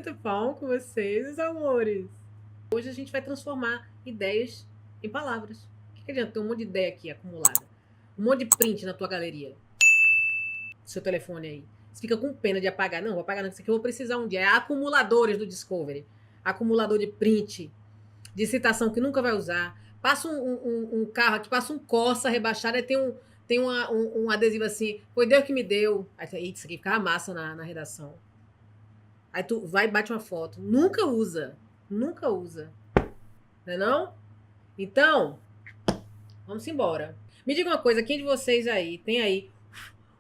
tudo bom com vocês, meus amores? Hoje a gente vai transformar ideias em palavras. O que adianta ter um monte de ideia aqui acumulada? Um monte de print na tua galeria. Seu telefone aí. Você fica com pena de apagar. Não, vou apagar não, isso aqui eu vou precisar um dia. É acumuladores do Discovery. Acumulador de print, de citação que nunca vai usar. Passa um carro aqui, passa um Corsa rebaixado, aí tem um adesivo assim, foi Deus que me deu. Aí, isso aqui ficava massa na redação. Aí tu vai e bate uma foto. Nunca usa. Nunca usa. Não é não? Então, vamos embora. Me diga uma coisa, quem de vocês aí tem aí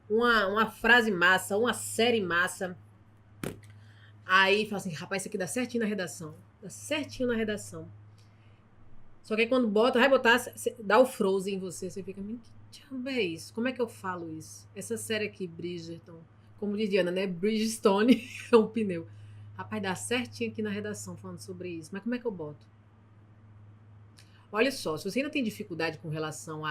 uma frase massa, uma série massa, aí fala assim, rapaz, isso aqui dá certinho na redação. Dá certinho na redação. Só que aí quando bota, vai botar, dá o frozen em você, você fica, que diabo é isso? Como é que eu falo isso? Essa série aqui, Bridgerton, como diz Diana, né? Bridgestone é um pneu. Rapaz, dá certinho aqui na redação falando sobre isso. Mas como é que eu boto? Olha só, se você ainda tem dificuldade com relação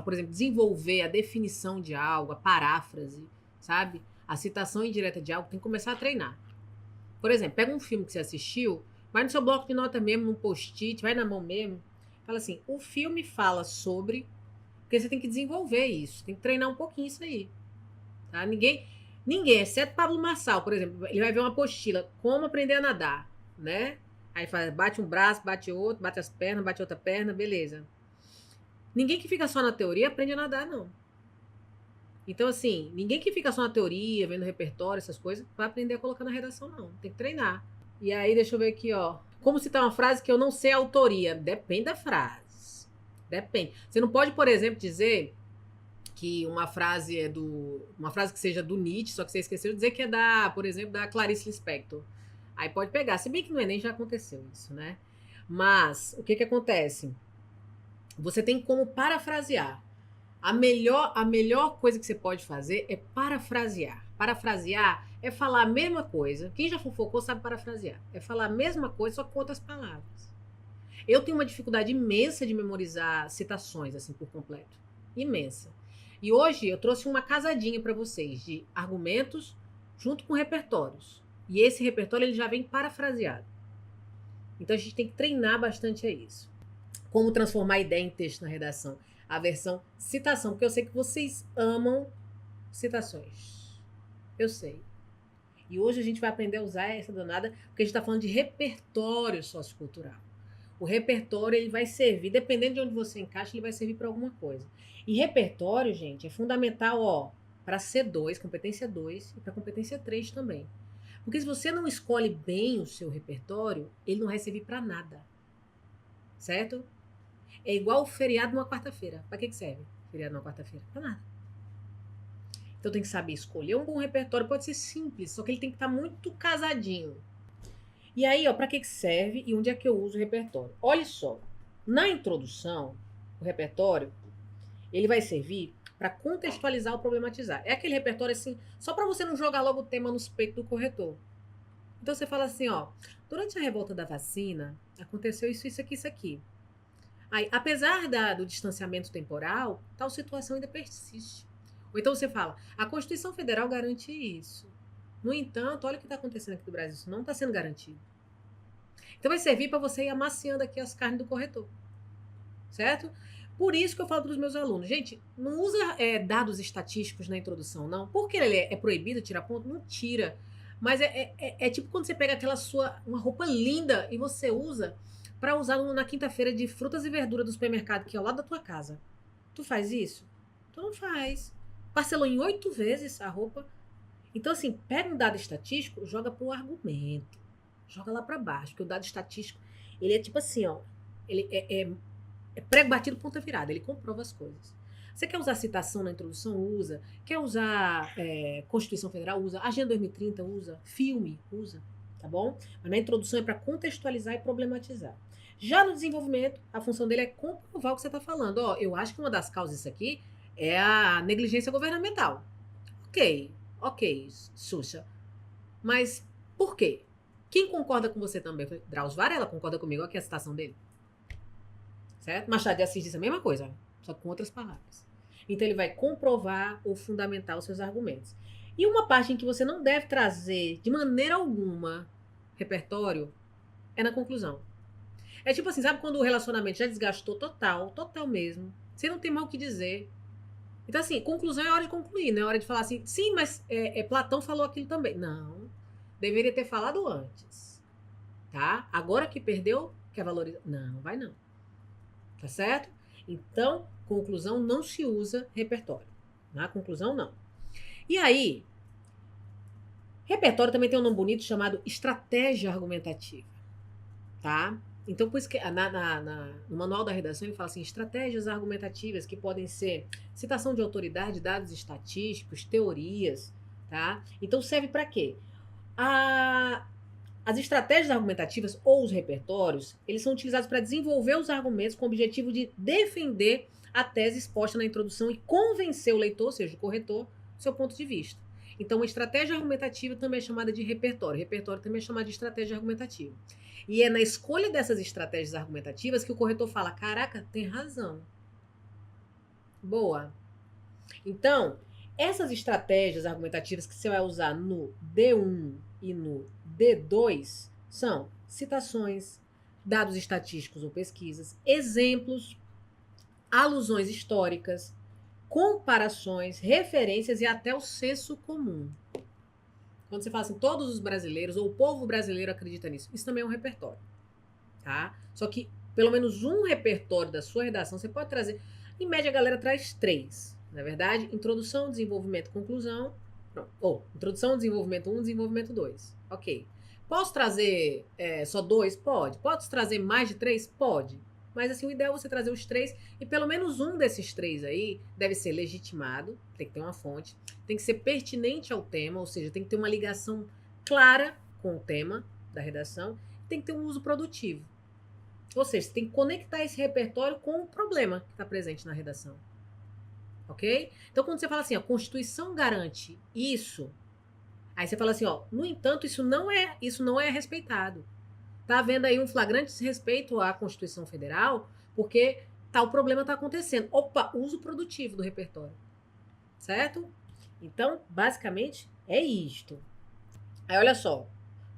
por exemplo, desenvolver a definição de algo, a paráfrase, sabe? A citação indireta de algo, tem que começar a treinar. Por exemplo, pega um filme que você assistiu, vai no seu bloco de nota mesmo, num post-it, vai na mão mesmo. Fala assim, o filme fala sobre... Porque você tem que desenvolver isso, tem que treinar um pouquinho isso aí. Tá? Ninguém, exceto Pablo Marçal, por exemplo, ele vai ver uma apostila, como aprender a nadar, né? Aí faz, bate um braço, bate outro, bate as pernas, bate outra perna, beleza. Ninguém que fica só na teoria aprende a nadar, não. Então, assim, ninguém que fica só na teoria, vendo repertório, essas coisas, vai aprender a colocar na redação, não. Tem que treinar. E aí, deixa eu ver aqui, ó. Como citar uma frase que eu não sei a autoria? Depende da frase. Depende. Você não pode, por exemplo, dizer que uma frase é uma frase que seja do Nietzsche, só que você esqueceu de dizer que é por exemplo, da Clarice Lispector. Aí pode pegar, se bem que no Enem já aconteceu isso, né? Mas o que acontece? Você tem como parafrasear. A melhor coisa que você pode fazer é parafrasear. Parafrasear é falar a mesma coisa. Quem já fofocou sabe parafrasear. É falar a mesma coisa, só com outras palavras. Eu tenho uma dificuldade imensa de memorizar citações, assim, por completo. Imensa. E hoje eu trouxe uma casadinha para vocês de argumentos junto com repertórios. E esse repertório ele já vem parafraseado. Então a gente tem que treinar bastante a isso. Como transformar ideia em texto na redação? A versão citação, porque eu sei que vocês amam citações. Eu sei. E hoje a gente vai aprender a usar essa danada, porque a gente está falando de repertório sociocultural. O repertório ele vai servir, dependendo de onde você encaixa, ele vai servir para alguma coisa. E repertório, gente, é fundamental, ó, para C2, competência 2 e para competência 3 também. Porque se você não escolhe bem o seu repertório, ele não vai servir para nada. Certo? É igual o feriado numa quarta-feira. Para que serve feriado numa quarta-feira? Para nada. Então tem que saber escolher um bom repertório. Pode ser simples, só que ele tem que estar muito casadinho. E aí, ó, para que serve e onde é que eu uso o repertório? Olha só, na introdução, o repertório, ele vai servir para contextualizar ou problematizar. É aquele repertório assim, só para você não jogar logo o tema nos peitos do corretor. Então você fala assim, ó, durante a revolta da vacina, aconteceu isso, isso aqui, isso aqui. Aí, apesar do distanciamento temporal, tal situação ainda persiste. Ou então você fala, a Constituição Federal garante isso. No entanto, olha o que está acontecendo aqui no Brasil, isso não está sendo garantido. Então vai servir para você ir amaciando aqui as carnes do corretor. Certo? Por isso que eu falo para os meus alunos, gente, não usa dados estatísticos na introdução, não. Porque ele é proibido tirar ponto? Não tira. Mas é tipo quando você pega uma roupa linda e você usa para usar na quinta-feira de frutas e verduras do supermercado, que é ao lado da tua casa. Tu faz isso? Tu não faz. Parcelou em 8 vezes a roupa. Então, assim, pega um dado estatístico, joga pro argumento. Joga lá para baixo, porque o dado estatístico, ele é tipo assim, ó. Ele é prego batido, ponta virada. Ele comprova as coisas. Você quer usar citação na introdução? Usa. Quer usar Constituição Federal? Usa. Agenda 2030? Usa. Filme? Usa. Tá bom? Mas na introdução é para contextualizar e problematizar. Já no desenvolvimento, a função dele é comprovar o que você está falando. Ó, eu acho que uma das causas disso aqui é a negligência governamental. Ok, Xuxa. Mas por quê? Quem concorda com você também? Drauzio Varela concorda comigo. Olha aqui a citação dele. Certo? Machado de Assis diz a mesma coisa, só com outras palavras. Então ele vai comprovar ou fundamentar os seus argumentos. E uma parte em que você não deve trazer de maneira alguma repertório é na conclusão. É tipo assim, sabe quando o relacionamento já desgastou total, total mesmo. Você não tem mais o que dizer. Então, assim, conclusão é hora de concluir, não é hora de falar assim, sim, mas Platão falou aquilo também. Não, deveria ter falado antes, tá? Agora que perdeu, quer valorizar? Não, vai não. Tá certo? Então, conclusão não se usa repertório. Na conclusão, não. E aí, repertório também tem um nome bonito chamado estratégia argumentativa, tá? Então, por isso que no manual da redação ele fala assim, estratégias argumentativas que podem ser citação de autoridade, dados estatísticos, teorias, tá? Então, serve para quê? As estratégias argumentativas ou os repertórios, eles são utilizados para desenvolver os argumentos com o objetivo de defender a tese exposta na introdução e convencer o leitor, ou seja, o corretor, do seu ponto de vista. Então, uma estratégia argumentativa também é chamada de repertório. Repertório também é chamado de estratégia argumentativa. E é na escolha dessas estratégias argumentativas que o corretor fala: caraca, tem razão. Boa. Então, essas estratégias argumentativas que você vai usar no D1 e no D2 são citações, dados estatísticos ou pesquisas, exemplos, alusões históricas, comparações, referências e até o senso comum. Quando você fala assim, todos os brasileiros ou o povo brasileiro acredita nisso, isso também é um repertório, tá? Só que pelo menos um repertório da sua redação você pode trazer. Em média, a galera traz 3. Na verdade, introdução, desenvolvimento, conclusão. Ou introdução, desenvolvimento 1, desenvolvimento 2. Ok. Posso trazer só 2? Pode. Posso trazer mais de 3? Pode. Mas assim, o ideal é você trazer os 3 e pelo menos um desses 3 aí deve ser legitimado, tem que ter uma fonte, tem que ser pertinente ao tema, ou seja, tem que ter uma ligação clara com o tema da redação, tem que ter um uso produtivo. Ou seja, você tem que conectar esse repertório com o problema que está presente na redação. Ok? Então, quando você fala assim, a Constituição garante isso, aí você fala assim, ó, no entanto, isso não é respeitado. Tá havendo aí um flagrante desrespeito à Constituição Federal, porque tal problema está acontecendo. Opa, uso produtivo do repertório. Certo? Então, basicamente, é isto. Aí, olha só.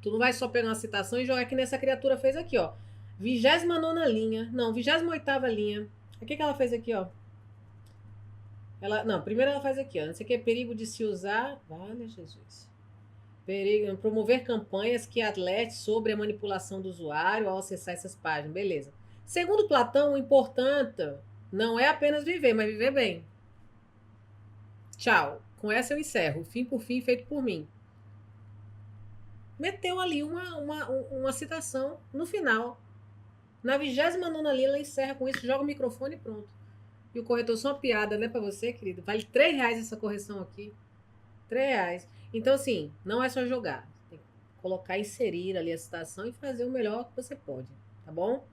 Tu não vai só pegar uma citação e jogar que nessa criatura fez aqui, ó. 29ª linha. Não, 28ª linha. O que ela fez aqui, ó? Primeiro ela faz aqui, ó. Não sei o que é perigo de se usar. Vale, Jesus. Promover campanhas que alertem sobre a manipulação do usuário ao acessar essas páginas. Beleza. Segundo Platão, o importante não é apenas viver, mas viver bem. Tchau. Com essa eu encerro. Fim por fim, feito por mim. Meteu ali uma citação no final. Na 29ª linha, ela encerra com isso, joga o microfone e pronto. E o corretor só uma piada, né, pra você, querido? Vale R$3 essa correção aqui. R$3. Então, assim, não é só jogar. Tem que colocar, inserir ali a citação e fazer o melhor que você pode, tá bom?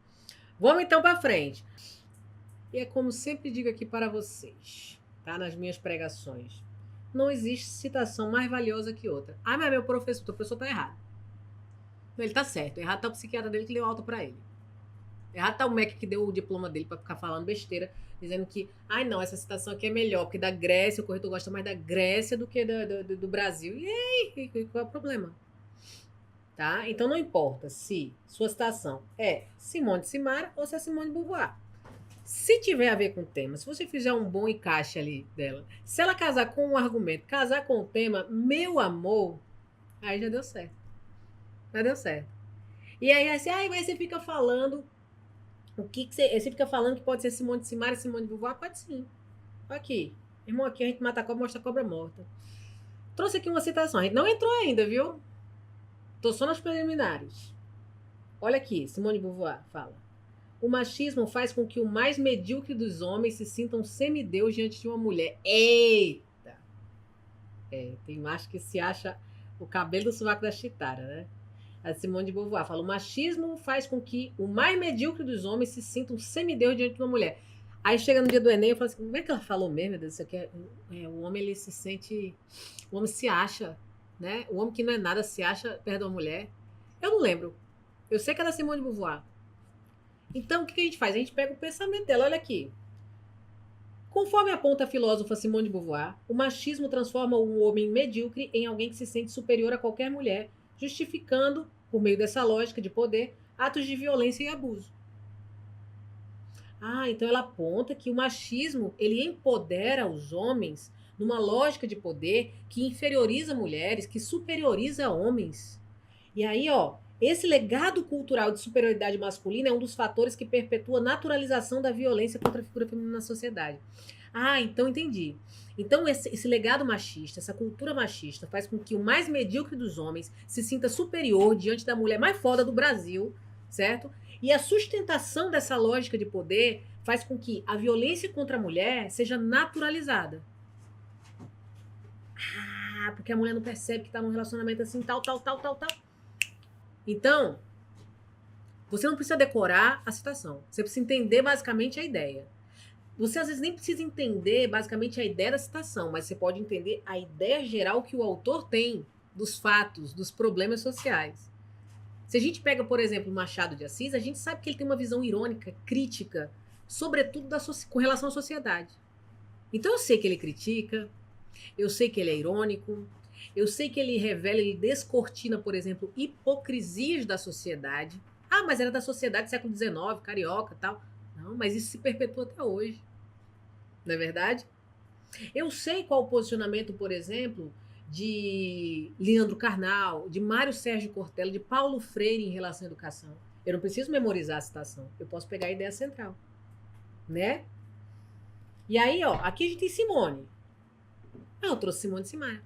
Vamos então para frente. E é como sempre digo aqui para vocês, tá? Nas minhas pregações. Não existe citação mais valiosa que outra. Ah, mas meu professor, o professor tá errado. Ele tá certo. Errado tá o psiquiatra dele que deu alta para ele. Errado tá o MEC que deu o diploma dele para ficar falando besteira, dizendo que, ai não, essa citação aqui é melhor, porque da Grécia, o corretor gosta mais da Grécia do que do Brasil. E aí, qual é o problema? Tá? Então não importa se sua citação é Simone de Simara ou se é Simone de Beauvoir. Se tiver a ver com o tema, se você fizer um bom encaixe ali dela, se ela casar com um argumento, casar com o tema, meu amor, aí já deu certo. Já deu certo. E aí assim, mas você fica falando você fica falando que pode ser Simone de Simara e Simone de Beauvoir? Pode sim. Aqui. Irmão, aqui a gente mata a cobra, mostra a cobra morta. Trouxe aqui uma citação. A gente não entrou ainda, viu? Tô só nas preliminares. Olha aqui, Simone de Beauvoir fala. O machismo faz com que o mais medíocre dos homens se sintam semideus diante de uma mulher. Eita! Tem macho que se acha o cabelo do sovaco da chitara, né? A Simone de Beauvoir fala, o machismo faz com que o mais medíocre dos homens se sinta um semideus diante de uma mulher. Aí chega no dia do Enem, eu falo assim, como é que ela falou mesmo, meu Deus, isso aqui o homem, ele se sente, o homem se acha, né? O homem que não é nada se acha perto da mulher. Eu não lembro. Eu sei que é da Simone de Beauvoir. Então, o que a gente faz? A gente pega o pensamento dela, olha aqui. Conforme aponta a filósofa Simone de Beauvoir, o machismo transforma um homem medíocre em alguém que se sente superior a qualquer mulher, justificando, por meio dessa lógica de poder, atos de violência e abuso. Então ela aponta que o machismo, ele empodera os homens numa lógica de poder que inferioriza mulheres, que superioriza homens. E aí, esse legado cultural de superioridade masculina é um dos fatores que perpetua a naturalização da violência contra a figura feminina na sociedade. Então entendi. Então esse legado machista, essa cultura machista faz com que o mais medíocre dos homens se sinta superior diante da mulher mais foda do Brasil, certo? E a sustentação dessa lógica de poder faz com que a violência contra a mulher seja naturalizada. Porque a mulher não percebe que está num relacionamento assim, tal. Então, você não precisa decorar a citação. Você precisa entender basicamente a ideia. Você às vezes nem precisa entender basicamente a ideia da citação, mas você pode entender a ideia geral que o autor tem dos fatos, dos problemas sociais. Se a gente pega, por exemplo, Machado de Assis, a gente sabe que ele tem uma visão irônica, crítica, sobretudo com relação à sociedade. Então eu sei que ele critica, eu sei que ele é irônico, eu sei que ele revela, ele descortina, por exemplo, hipocrisias da sociedade. Mas era da sociedade do século XIX, carioca e tal. Não, mas isso se perpetua até hoje. Não é verdade? Eu sei qual o posicionamento, por exemplo, de Leandro Carnal, de Mário Sérgio Cortella, de Paulo Freire em relação à educação. Eu não preciso memorizar a citação. Eu posso pegar a ideia central. Né? E aí, aqui a gente tem Simone. Eu trouxe Simone de Simaria.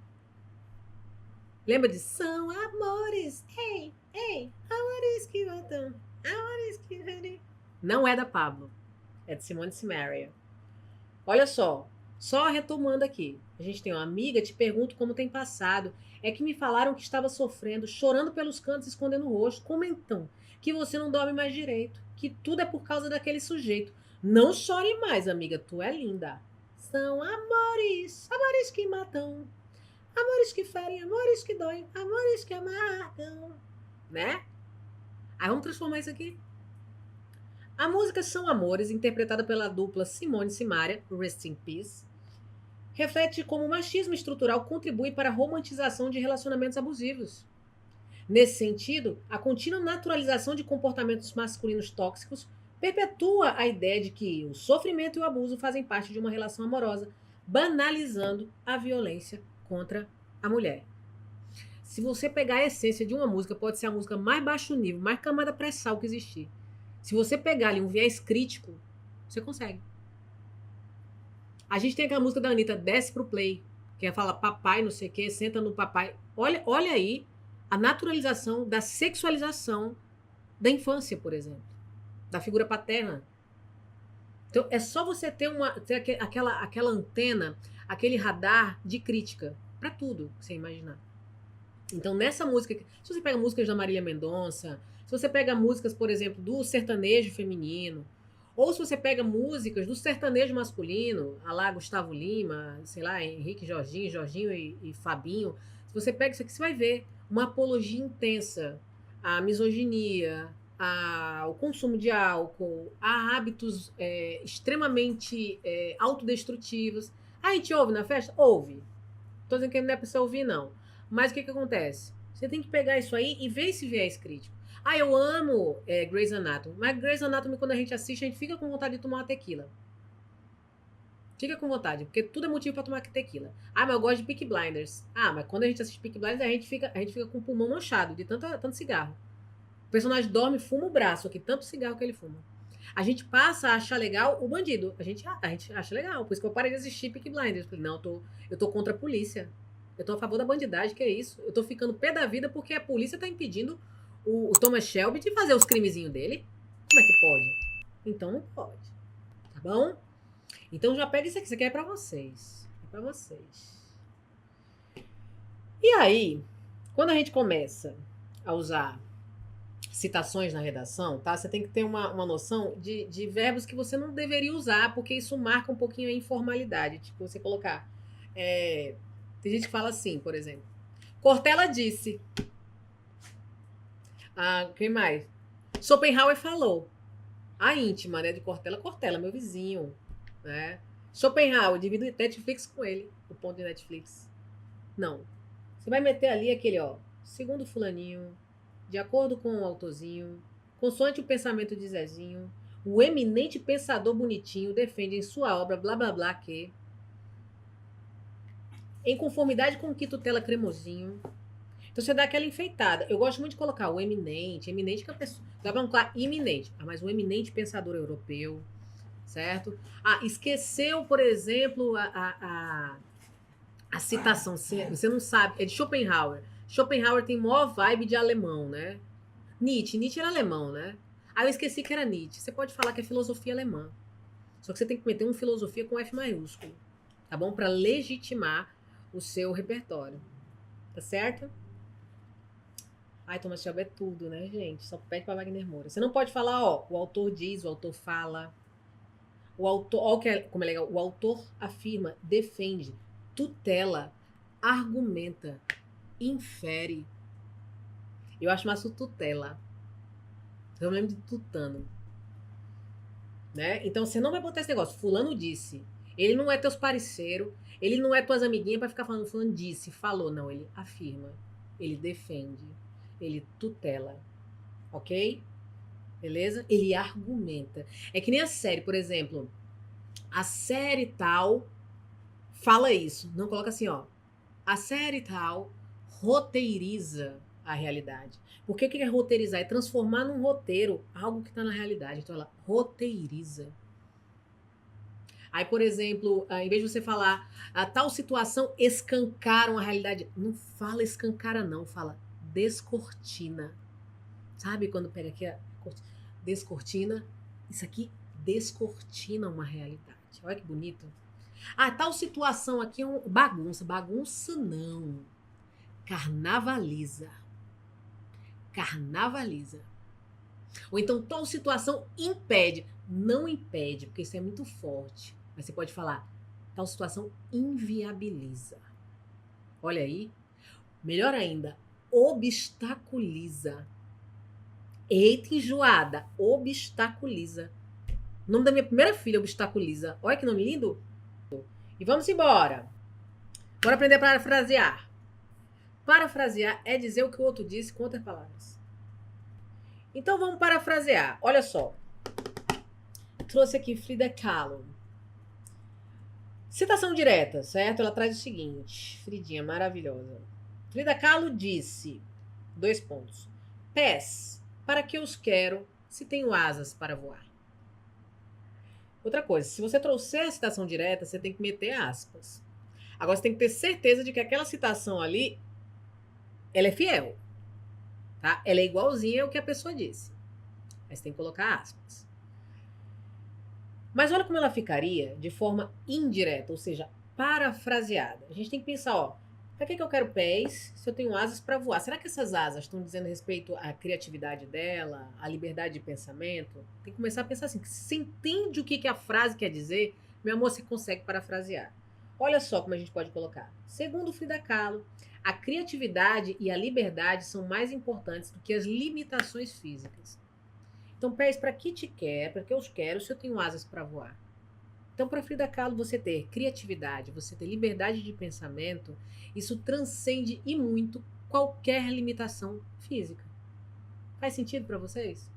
Lembra de São amores, ei, amores que matam, amores que... Não é da Pablo, é de Simone de Simaria. Olha só retomando aqui. A gente tem uma amiga, te pergunto como tem passado. É que me falaram que estava sofrendo, chorando pelos cantos, escondendo o rosto. Comentam que você não dorme mais direito, que tudo é por causa daquele sujeito. Não chore mais, amiga, tu é linda. São amores, amores que matam, amores que ferem, amores que doem, amores que amargam. Né? Aí vamos transformar isso aqui. A música São Amores, interpretada pela dupla Simone e Simaria, Rest in Peace, reflete como o machismo estrutural contribui para a romantização de relacionamentos abusivos. Nesse sentido, a contínua naturalização de comportamentos masculinos tóxicos perpetua a ideia de que o sofrimento e o abuso fazem parte de uma relação amorosa, banalizando a violência contra a mulher. Se você pegar a essência de uma música, pode ser a música mais baixo nível, mais camada pré-sal que existir. Se você pegar ali um viés crítico, você consegue. A gente tem aquela música da Anitta, Desce pro Play, que ela fala papai, não sei o quê, senta no papai. Olha aí a naturalização da sexualização da infância, por exemplo, da figura paterna. Então, é só você ter aquela antena, aquele radar de crítica para tudo que você imaginar. Então, nessa música, se você pega músicas da Marília Mendonça, se você pega músicas, por exemplo, do sertanejo feminino, ou se você pega músicas do sertanejo masculino, a lá Gustavo Lima, sei lá, Henrique Jorginho e Fabinho, se você pega isso aqui, você vai ver uma apologia intensa à misoginia, ao consumo de álcool, a hábitos extremamente autodestrutivos. A gente ouve na festa? Ouve. Tô dizendo que não é pra você ouvir, não. Mas o que acontece? Você tem que pegar isso aí e ver esse viés crítico. Eu amo Grey's Anatomy, mas Grey's Anatomy, quando a gente assiste, a gente fica com vontade de tomar uma tequila. Fica com vontade, porque tudo é motivo pra tomar tequila. Mas eu gosto de Peaky Blinders. Mas quando a gente assiste Peaky Blinders, a gente fica com o pulmão manchado de tanto cigarro. O personagem dorme e fuma o braço aqui, tanto cigarro que ele fuma. A gente passa a achar legal o bandido. A gente acha legal. Por isso que eu parei de assistir Peaky Blinders. Eu falei, não, eu tô contra a polícia. Eu tô a favor da bandidagem, que é isso. Eu tô ficando pé da vida porque a polícia tá impedindo o Thomas Shelby de fazer os crimezinhos dele. Como é que pode? Então não pode. Tá bom? Então já pega isso aqui. Isso aqui é pra vocês. É pra vocês. E aí, quando a gente começa a usar citações na redação, tá? Você tem que ter uma noção de verbos que você não deveria usar, porque isso marca um pouquinho a informalidade. Tipo, você colocar... tem gente que fala assim, por exemplo. Cortella disse. Quem mais? Schopenhauer falou. A íntima, né, de Cortella, meu vizinho, né? Schopenhauer, divido Netflix com ele, o ponto de Netflix. Não. Você vai meter ali aquele, ó, segundo fulaninho, de acordo com o autorzinho, consoante o pensamento de Zezinho, o eminente pensador bonitinho defende em sua obra blá blá blá que, em conformidade com o que tutela cremosinho. Então você dá aquela enfeitada. Eu gosto muito de colocar o eminente que é a pessoa. Dá pra colocar iminente, mas um eminente pensador europeu, certo? Ah, esqueceu, por exemplo, a citação. Você não sabe, é de Schopenhauer. Schopenhauer tem maior vibe de alemão, né? Nietzsche era alemão, né? Aí eu esqueci que era Nietzsche. Você pode falar que é filosofia alemã. Só que você tem que meter uma filosofia com F maiúsculo, tá bom? Para legitimar o seu repertório. Tá certo? Ai, Thomas Shelby é tudo, né, gente? Só pede pra Wagner Moura. Você não pode falar, ó, o autor diz, o autor fala. O autor, ó, como é legal. O autor afirma, defende, tutela, argumenta, infere. Eu acho mais o tutela. Eu lembro de tutano. Né? Então você não vai botar esse negócio. Fulano disse. Ele não é teus parceiros. Ele não é tuas amiguinhas pra ficar falando fulano disse, falou. Não, ele afirma. Ele defende. Ele tutela. Ok? Beleza? Ele argumenta. É que nem a série, por exemplo. A série tal fala isso. Não coloca assim, ó. A série tal roteiriza a realidade. Porque o que é roteirizar? É transformar num roteiro algo que está na realidade. Então ela roteiriza. Aí, por exemplo, em vez de você falar a tal situação escancaram a realidade, não fala escancara não, fala descortina. Sabe quando pega aqui a descortina? Isso aqui descortina uma realidade. Olha que bonito. Ah, tal situação aqui é bagunça. Bagunça não. Carnavaliza. Carnavaliza. Ou então tal situação impede. Não impede, porque isso é muito forte. Mas você pode falar, tal situação inviabiliza. Olha aí. Melhor ainda, obstaculiza. Eita, enjoada. Obstaculiza. O nome da minha primeira filha, obstaculiza. Olha que nome lindo. E vamos embora. Bora aprender a parafrasear. Parafrasear é dizer o que o outro disse com outras palavras. Então vamos parafrasear. Olha só. Trouxe aqui Frida Kahlo. Citação direta, certo? Ela traz o seguinte. Fridinha, maravilhosa. Frida Kahlo disse, 2 pontos. Pés, para que os quero se tenho asas para voar? Outra coisa, se você trouxer a citação direta, você tem que meter aspas. Agora você tem que ter certeza de que aquela citação ali, ela é fiel. Tá? Ela é igualzinha ao que a pessoa disse. Mas tem que colocar aspas. Mas olha como ela ficaria de forma indireta, ou seja, parafraseada. A gente tem que pensar, ó, para que eu quero pés se eu tenho asas para voar? Será que essas asas estão dizendo respeito à criatividade dela, à liberdade de pensamento? Tem que começar a pensar assim, que se você entende o que a frase quer dizer, meu amor, você consegue parafrasear. Olha só como a gente pode colocar. Segundo Frida Kahlo, a criatividade e a liberdade são mais importantes do que as limitações físicas. Então, pés, para que te quer, para que eu os quero se eu tenho asas para voar? Então, para Frida Kahlo, você ter criatividade, você ter liberdade de pensamento, isso transcende e muito qualquer limitação física. Faz sentido para vocês?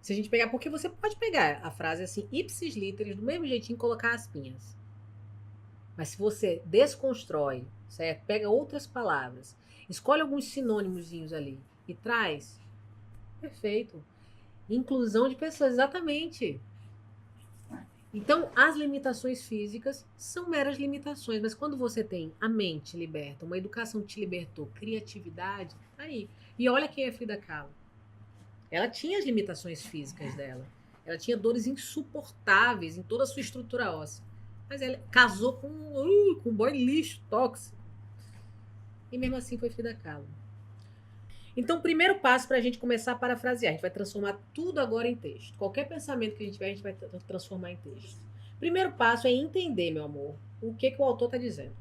Se a gente pegar, porque você pode pegar a frase assim, ipsis literis, do mesmo jeitinho, colocar aspinhas. Mas se você desconstrói, certo? Pega outras palavras, escolhe alguns sinônimozinhos ali e traz, perfeito. Inclusão de pessoas, exatamente. Então, as limitações físicas são meras limitações, mas quando você tem a mente liberta, uma educação que te libertou, criatividade, aí. E olha quem é Frida Kahlo. Ela tinha as limitações físicas dela. Ela tinha dores insuportáveis em toda a sua estrutura óssea. Mas ela casou com um boy lixo, tóxico. E mesmo assim foi Frida Kahlo. Então, o primeiro passo para a gente começar a parafrasear, a gente vai transformar tudo agora em texto. Qualquer pensamento que a gente tiver, a gente vai transformar em texto. Primeiro passo é entender, meu amor, o que o autor está dizendo.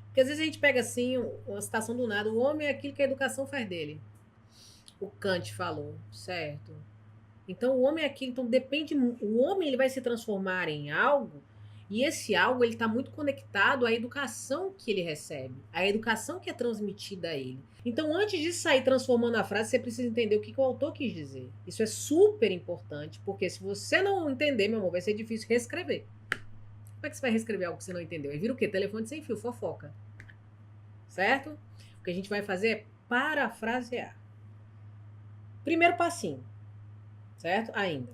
Porque às vezes a gente pega assim, uma citação do nada, o homem é aquilo que a educação faz dele. O Kant falou, certo? Então, o homem é aquilo, então depende, o homem ele vai se transformar em algo, e esse algo ele está muito conectado à educação que ele recebe, à educação que é transmitida a ele. Então, antes de sair transformando a frase, você precisa entender o que o autor quis dizer. Isso é super importante, porque se você não entender, meu amor, vai ser difícil reescrever. Como é que você vai reescrever algo que você não entendeu? Aí vira o quê? Telefone sem fio, fofoca. Certo? O que a gente vai fazer é parafrasear. Primeiro passinho. Certo? Ainda.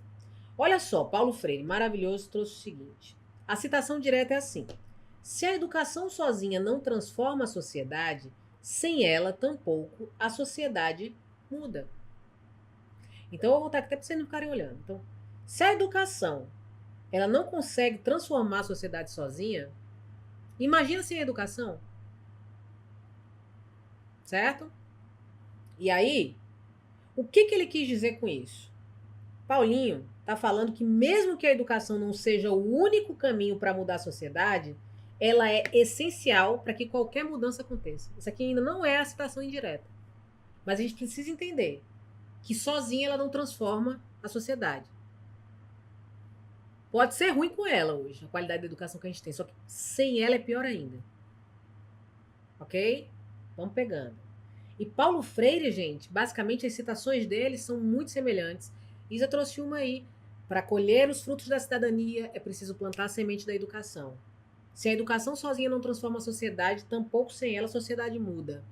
Olha só, Paulo Freire, maravilhoso, trouxe o seguinte. A citação direta é assim: se a educação sozinha não transforma a sociedade, sem ela, tampouco, a sociedade muda. Então, eu vou voltar aqui até para vocês não ficarem olhando. Então, se a educação ela não consegue transformar a sociedade sozinha, imagina sem a educação. Certo? E aí, o que ele quis dizer com isso? Paulinho está falando que mesmo que a educação não seja o único caminho para mudar a sociedade, ela é essencial para que qualquer mudança aconteça. Isso aqui ainda não é a citação indireta. Mas a gente precisa entender que sozinha ela não transforma a sociedade. Pode ser ruim com ela hoje, a qualidade da educação que a gente tem, só que sem ela é pior ainda. Ok? Vamos pegando. E Paulo Freire, gente, basicamente as citações dele são muito semelhantes. Isa trouxe uma aí. Para colher os frutos da cidadania, é preciso plantar a semente da educação. Se a educação sozinha não transforma a sociedade, tampouco sem ela a sociedade muda.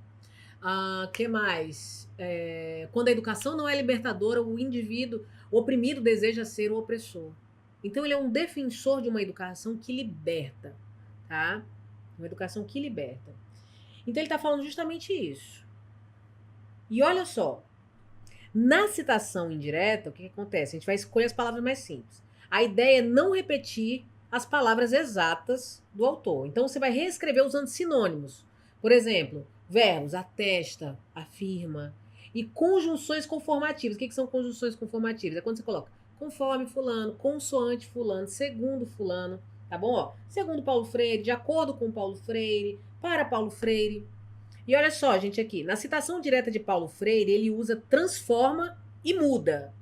Que mais? Quando a educação não é libertadora, o indivíduo, o oprimido, deseja ser o opressor. Então, ele é um defensor de uma educação que liberta, tá? Uma educação que liberta. Então, ele está falando justamente isso. E olha só, na citação indireta, o que acontece? A gente vai escolher as palavras mais simples. A ideia é não repetir as palavras exatas do autor. Então, você vai reescrever usando sinônimos. Por exemplo, verbos, atesta, afirma. E conjunções conformativas. O que são conjunções conformativas? É quando você coloca conforme fulano, consoante fulano, segundo fulano. Tá bom? Ó, segundo Paulo Freire, de acordo com Paulo Freire, para Paulo Freire. E olha só, gente, aqui, na citação direta de Paulo Freire, ele usa transforma e muda,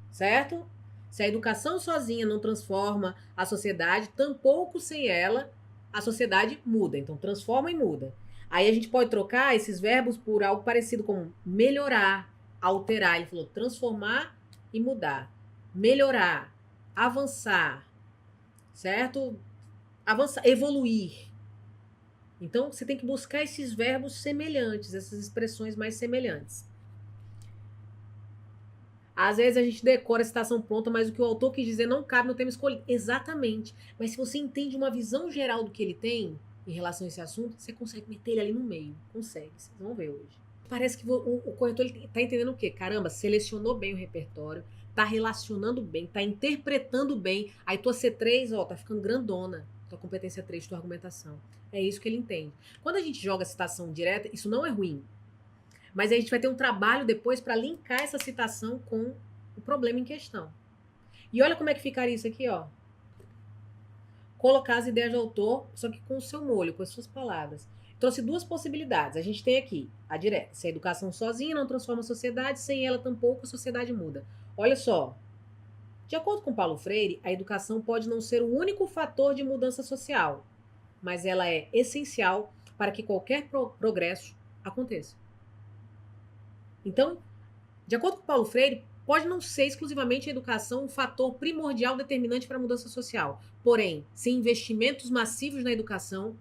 certo? Se a educação sozinha não transforma a sociedade, tampouco sem ela a sociedade muda. Então, transforma e muda. Aí a gente pode trocar esses verbos por algo parecido com melhorar, alterar. Ele falou transformar e mudar. Melhorar, avançar, certo? Avançar, evoluir. Então, você tem que buscar esses verbos semelhantes, essas expressões mais semelhantes. Às vezes a gente decora a citação pronta, mas o que o autor quis dizer não cabe no tema escolhido. Exatamente. Mas se você entende uma visão geral do que ele tem em relação a esse assunto, você consegue meter ele ali no meio. Consegue. Vocês vão ver hoje. Parece que o corretor está entendendo o quê? Caramba, selecionou bem o repertório, está relacionando bem, está interpretando bem. Aí tua C3, ó, tá ficando grandona. Tua competência 3, tua argumentação. É isso que ele entende. Quando a gente joga citação direta, isso não é ruim. Mas a gente vai ter um trabalho depois para linkar essa citação com o problema em questão. E olha como é que ficaria isso aqui, ó. Colocar as ideias do autor, só que com o seu molho, com as suas palavras. Trouxe duas possibilidades. A gente tem aqui a direta. Se a educação sozinha não transforma a sociedade, sem ela tampouco a sociedade muda. Olha só. De acordo com Paulo Freire, a educação pode não ser o único fator de mudança social, mas ela é essencial para que qualquer progresso aconteça. Então, de acordo com Paulo Freire, pode não ser exclusivamente a educação um fator primordial determinante para a mudança social. Porém, sem investimentos massivos na educação,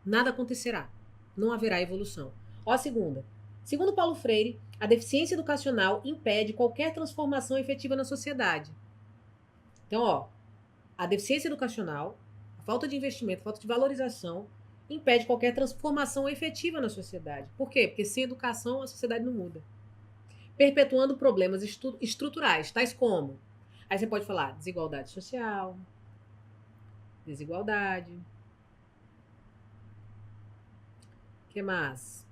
nada acontecerá. Não haverá evolução. Ó a segunda. Segundo Paulo Freire, a deficiência educacional impede qualquer transformação efetiva na sociedade. Então, ó, a deficiência educacional, a falta de investimento, a falta de valorização, impede qualquer transformação efetiva na sociedade. Por quê? Porque sem educação a sociedade não muda. Perpetuando problemas estruturais, tais como... Aí você pode falar desigualdade social, desigualdade. O que mais?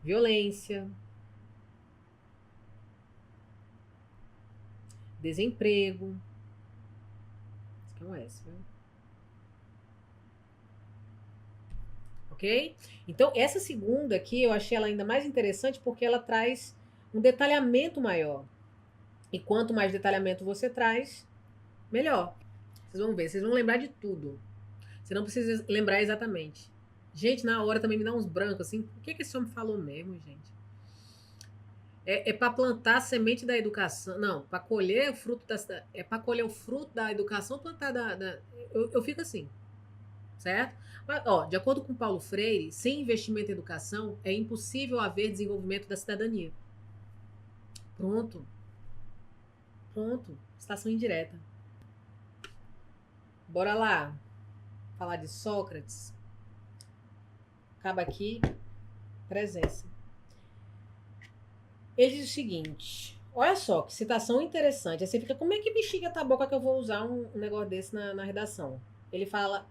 Violência. Desemprego. Isso aqui é um S, né? Ok? Então, essa segunda aqui, eu achei ela ainda mais interessante porque ela traz um detalhamento maior. E quanto mais detalhamento você traz, melhor. Vocês vão ver, vocês vão lembrar de tudo. Você não precisa lembrar exatamente. Gente, na hora também me dá uns brancos, assim. O que esse homem falou mesmo, gente? É para plantar a semente da educação. Não, para colher o fruto da. É para colher o fruto da educação, plantar eu fico assim, certo? Mas, ó, de acordo com Paulo Freire, sem investimento em educação, é impossível haver desenvolvimento da cidadania. Pronto. Pronto. Citação indireta. Bora lá. Falar de Sócrates. Acaba aqui. Presença. Ele diz o seguinte. Olha só, que citação interessante. Aí você fica, como é que bexiga tá a boca que eu vou usar um negócio desse na redação? Ele fala,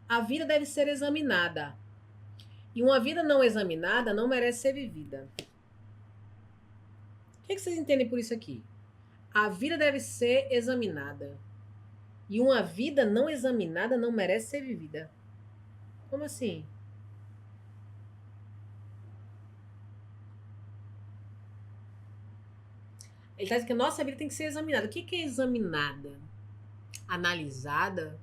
a vida deve ser examinada. E uma vida não examinada não merece ser vivida. O que vocês entendem por isso aqui? A vida deve ser examinada. E uma vida não examinada não merece ser vivida. Como assim? Ele está dizendo que a nossa vida tem que ser examinada. O que é examinada? Analisada?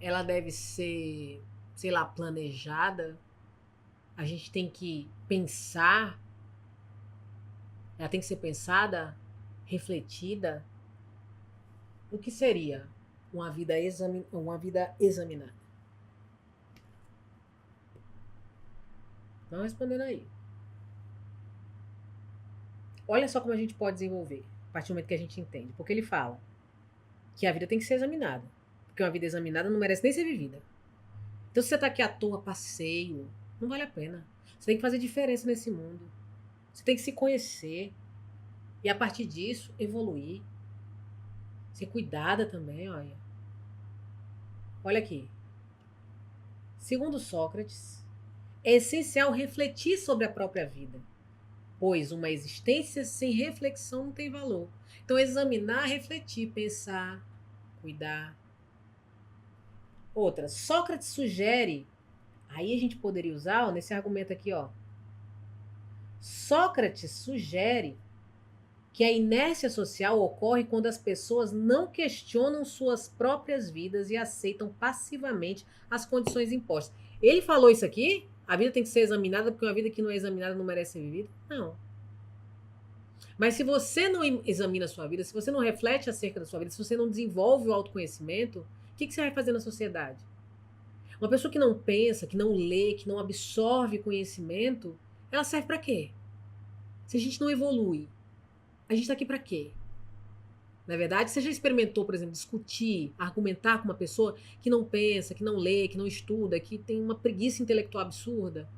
Ela deve ser, sei lá, planejada? A gente tem que pensar? Ela tem que ser pensada? Refletida? O que seria uma vida examinada? Estão respondendo aí. Olha só como a gente pode desenvolver, a partir do momento que a gente entende. Porque ele fala que a vida tem que ser examinada. Porque uma vida examinada não merece nem ser vivida. Então, se você está aqui à toa, passeio, não vale a pena. Você tem que fazer diferença nesse mundo. Você tem que se conhecer. E a partir disso, evoluir. Ser cuidada também, olha. Olha aqui. Segundo Sócrates, é essencial refletir sobre a própria vida, pois uma existência sem reflexão não tem valor. Então, examinar, refletir, pensar, cuidar. Outra, Sócrates sugere, aí a gente poderia usar, ó, nesse argumento aqui, ó. Sócrates sugere que a inércia social ocorre quando as pessoas não questionam suas próprias vidas e aceitam passivamente as condições impostas. Ele falou isso aqui? A vida tem que ser examinada porque uma vida que não é examinada não merece ser vivida? Não. Mas se você não examina a sua vida, se você não reflete acerca da sua vida, se você não desenvolve o autoconhecimento, o que você vai fazer na sociedade? Uma pessoa que não pensa, que não lê, que não absorve conhecimento, ela serve para quê? Se a gente não evolui, a gente tá aqui para quê? Na verdade, você já experimentou, por exemplo, discutir, argumentar com uma pessoa que não pensa, que não lê, que não estuda, que tem uma preguiça intelectual absurda?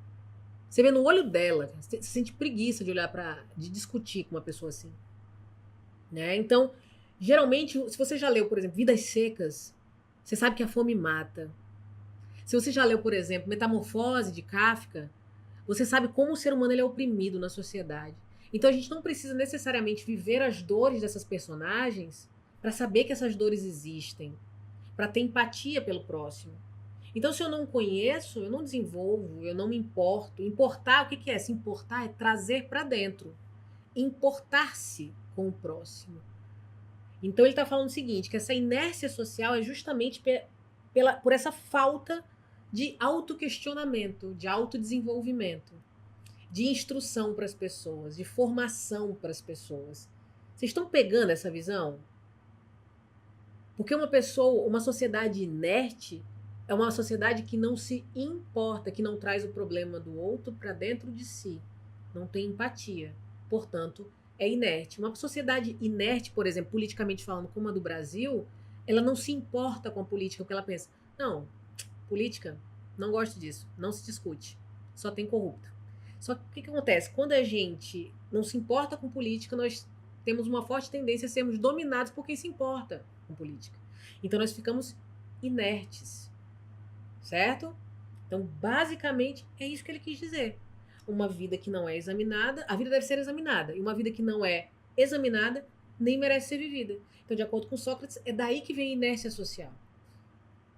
Você vê no olho dela, você sente preguiça de olhar de discutir com uma pessoa assim, né? Então, geralmente, se você já leu, por exemplo, Vidas Secas, você sabe que a fome mata. Se você já leu, por exemplo, Metamorfose de Kafka, você sabe como o ser humano ele é oprimido na sociedade. Então a gente não precisa necessariamente viver as dores dessas personagens para saber que essas dores existem, para ter empatia pelo próximo. Então, se eu não conheço, eu não desenvolvo, eu não me importo. Importar, o que é? Se importar é trazer para dentro. Importar-se com o próximo. Então, ele está falando o seguinte, que essa inércia social é justamente por essa falta de autoquestionamento, de autodesenvolvimento, de instrução para as pessoas, de formação para as pessoas. Vocês estão pegando essa visão? Porque uma sociedade inerte é uma sociedade que não se importa, que não traz o problema do outro para dentro de si. Não tem empatia. Portanto, é inerte. Uma sociedade inerte, por exemplo, politicamente falando, como a do Brasil, ela não se importa com a política, porque ela pensa, não, política, não gosto disso, não se discute, só tem corrupto. Só que o que acontece? Quando a gente não se importa com política, nós temos uma forte tendência a sermos dominados por quem se importa com política. Então nós ficamos inertes, certo? Então, basicamente, é isso que ele quis dizer. Uma vida que não é examinada, a vida deve ser examinada, e uma vida que não é examinada nem merece ser vivida. Então, de acordo com Sócrates, é daí que vem a inércia social.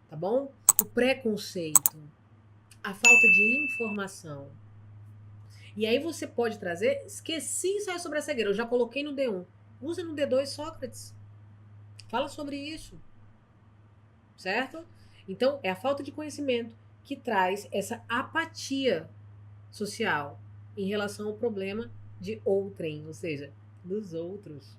Tá bom? O preconceito, a falta de informação. E aí você pode trazer, esqueci só sobre a cegueira, eu já coloquei no D1. Usa no D2 Sócrates. Fala sobre isso. Certo? Então, é a falta de conhecimento que traz essa apatia social em relação ao problema de outrem, ou seja, dos outros.